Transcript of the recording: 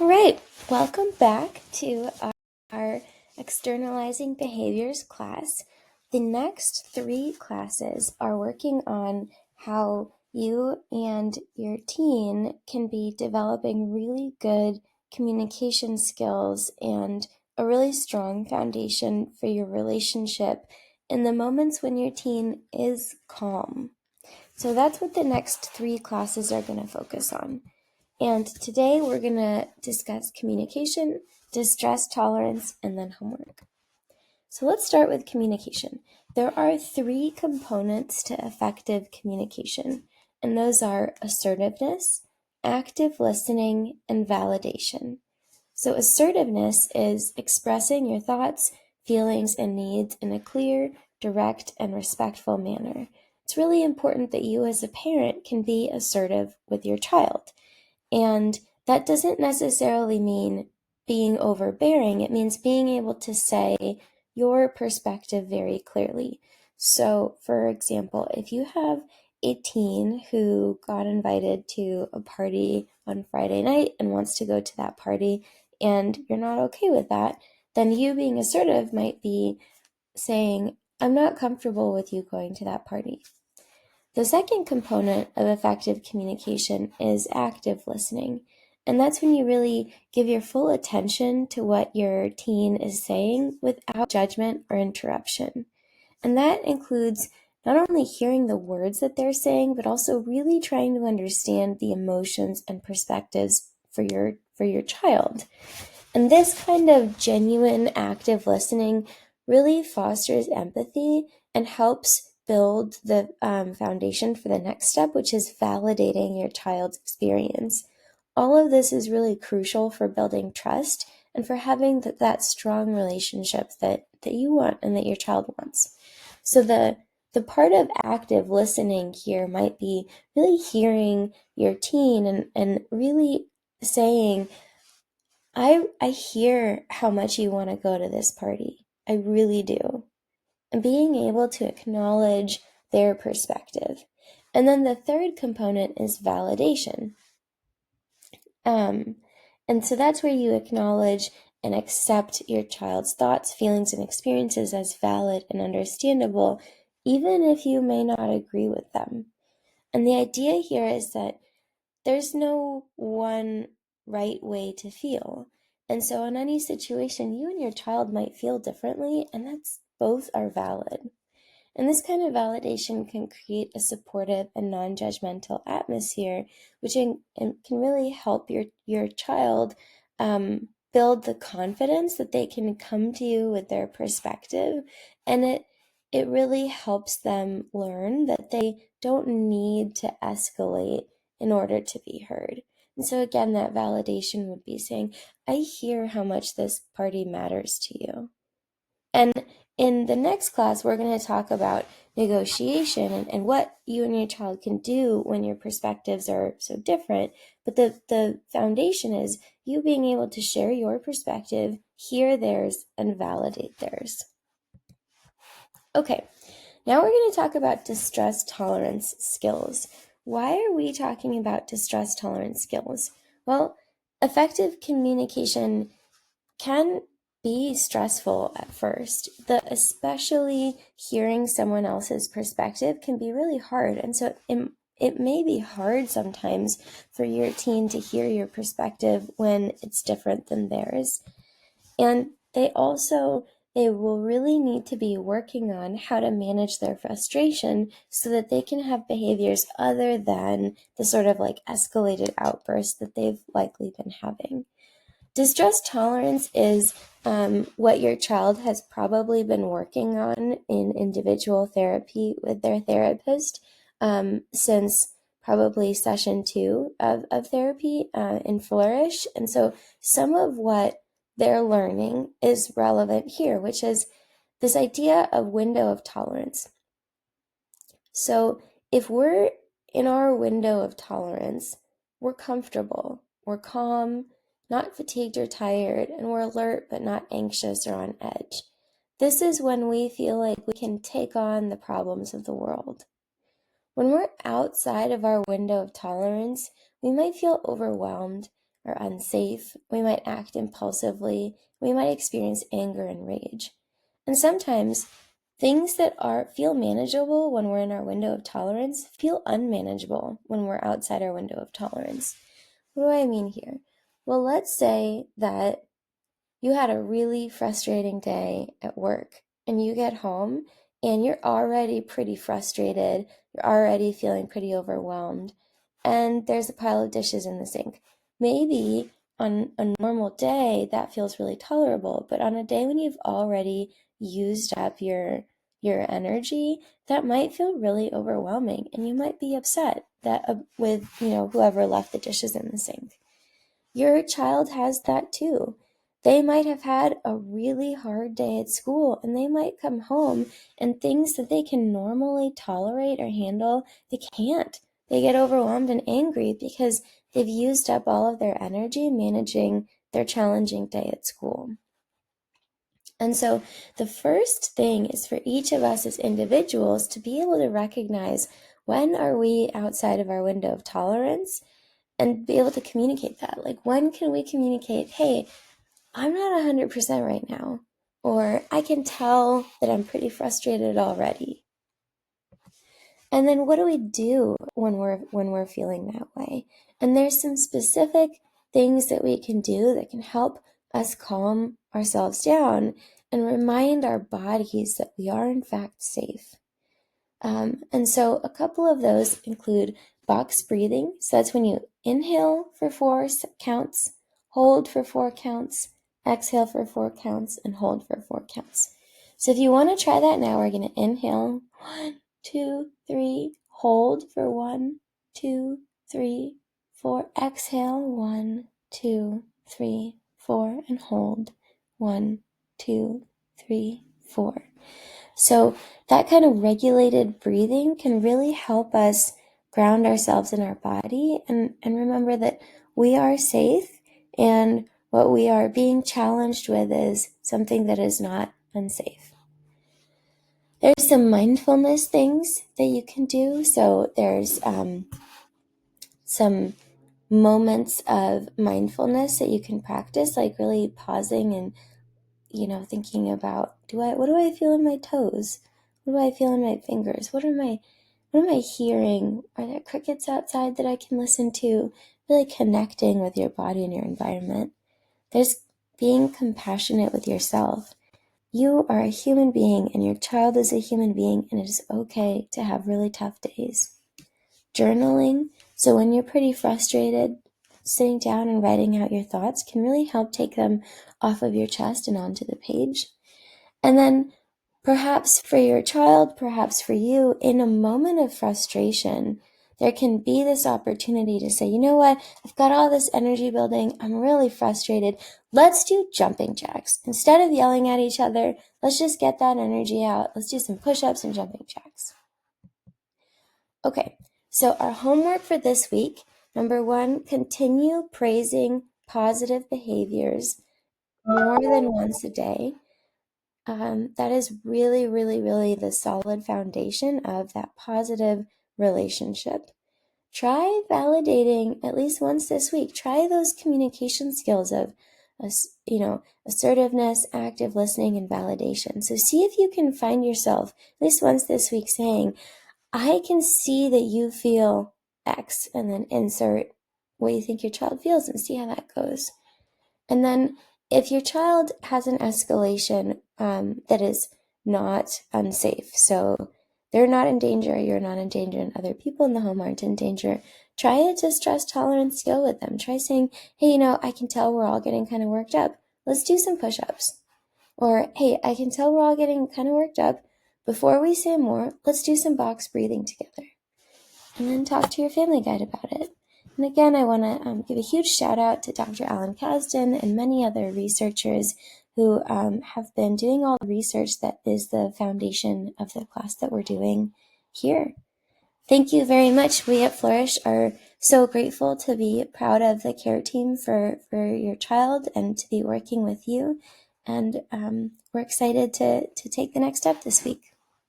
All right, welcome back to our externalizing behaviors class. The next three classes are working on how you and your teen can be developing really good communication skills and a really strong foundation for your relationship in the moments when your teen is calm. So that's what the next three classes are going to focus on. And today we're going to discuss communication, distress tolerance, and then homework. So let's start with communication. There are three components to effective communication, and those are assertiveness, active listening, and validation. So assertiveness is expressing your thoughts, feelings, and needs in a clear, direct, and respectful manner. It's really important that you as a parent can be assertive with your child. And that doesn't necessarily mean being overbearing. It means being able to say your perspective very clearly. So, for example, if you have a teen who got invited to a party on Friday night and wants to go to that party and you're not okay with that, then you being assertive might be saying, I'm not comfortable with you going to that party. The second component of effective communication is active listening. And that's when you really give your full attention to what your teen is saying without judgment or interruption. And that includes not only hearing the words that they're saying, but also really trying to understand the emotions and perspectives for your child. And this kind of genuine active listening really fosters empathy and helps build the foundation for the next step, which is validating your child's experience. All of this is really crucial for building trust and for having that strong relationship that you want and that your child wants. So the part of active listening here might be really hearing your teen and really saying, I hear how much you want to go to this party. I really do. And being able to acknowledge their perspective. And then the third component is validation. And so that's where you acknowledge and accept your child's thoughts, feelings, and experiences as valid and understandable, even if you may not agree with them. And the idea here is that there's no one right way to feel. And so in any situation, you and your child might feel differently, and that's both are valid. And this kind of validation can create a supportive and non-judgmental atmosphere, which can really help your child build the confidence that they can come to you with their perspective. And it really helps them learn that they don't need to escalate in order to be heard. And so again, that validation would be saying, I hear how much this party matters to you. And in the next class, we're going to talk about negotiation and what you and your child can do when your perspectives are so different. But the foundation is you being able to share your perspective, hear theirs, and validate theirs. Okay, now we're going to talk about distress tolerance skills. Why are we talking about distress tolerance skills? Well, effective communication can be stressful at first. Especially hearing someone else's perspective can be really hard. And so it may be hard sometimes for your teen to hear your perspective when it's different than theirs. And they will really need to be working on how to manage their frustration so that they can have behaviors other than the sort of like escalated outbursts that they've likely been having. Distress tolerance is what your child has probably been working on in individual therapy with their therapist since probably session 2 of therapy in Flourish. And so some of what they're learning is relevant here, which is this idea of window of tolerance. So if we're in our window of tolerance, we're comfortable, we're calm, not fatigued or tired, and we're alert but not anxious or on edge. This is when we feel like we can take on the problems of the world. When we're outside of our window of tolerance, we might feel overwhelmed, or unsafe. We might act impulsively. We might experience anger and rage. And sometimes things that feel manageable when we're in our window of tolerance feel unmanageable when we're outside our window of tolerance. What do I mean here? Well, let's say that you had a really frustrating day at work and you get home and you're already pretty frustrated, you're already feeling pretty overwhelmed, and there's a pile of dishes in the sink. Maybe on a normal day that feels really tolerable, but on a day when you've already used up your energy, that might feel really overwhelming, and you might be upset that with whoever left the dishes in the sink. Your child has that too. They might have had a really hard day at school, and they might come home and things that they can normally tolerate or handle, they can't. They get overwhelmed and angry because they've used up all of their energy managing their challenging day at school. And so the first thing is for each of us as individuals to be able to recognize, when are we outside of our window of tolerance, and be able to communicate that. Like, when can we communicate, hey, I'm not 100% right now, or I can tell that I'm pretty frustrated already. And then what do we do when we're feeling that way? And there's some specific things that we can do that can help us calm ourselves down and remind our bodies that we are in fact safe. And so a couple of those include box breathing. So that's when you inhale for 4 counts, hold for 4 counts, exhale for 4 counts, and hold for 4 counts. So if you want to try that now, we're going to inhale 1, 2, 3, hold for 1, 2, 3, 4, exhale 1, 2, 3, 4, and hold 1, 2, 3, 4. So that kind of regulated breathing can really help us ground ourselves in our body and remember that we are safe, and what we are being challenged with is something that is not unsafe. There's some mindfulness things that you can do. So there's some moments of mindfulness that you can practice, like really pausing and thinking about, what do I feel in my toes? What do I feel in my fingers? What am I hearing? Are there crickets outside that I can listen to? Really connecting with your body and your environment. There's being compassionate with yourself. You are a human being and your child is a human being, and it is okay to have really tough days. Journaling. So when you're pretty frustrated, sitting down and writing out your thoughts can really help take them off of your chest and onto the page. And then perhaps for your child, perhaps for you, in a moment of frustration, there can be this opportunity to say, you know what, I've got all this energy building, I'm really frustrated, let's do jumping jacks. Instead of yelling at each other, let's just get that energy out. Let's do some push-ups and jumping jacks. Okay, so our homework for this week, number 1, continue praising positive behaviors more than once a day. That is really, really, really the solid foundation of that positive relationship. Try validating at least once this week. Try those communication skills of, assertiveness, active listening, and validation. So see if you can find yourself at least once this week saying, I can see that you feel X, and then insert what you think your child feels and see how that goes. And then if your child has an escalation that is not unsafe, so they're not in danger, you're not in danger, and other people in the home aren't in danger, try a distress tolerance skill with them. Try saying, hey, I can tell we're all getting kind of worked up. Let's do some push-ups. Or, hey, I can tell we're all getting kind of worked up. Before we say more, let's do some box breathing together. And then talk to your family guide about it. And again, I want to give a huge shout out to Dr. Alan Kasdan and many other researchers who have been doing all the research that is the foundation of the class that we're doing here. Thank you very much. We at Flourish are so grateful to be proud of the care team for your child and to be working with you. And we're excited to take the next step this week.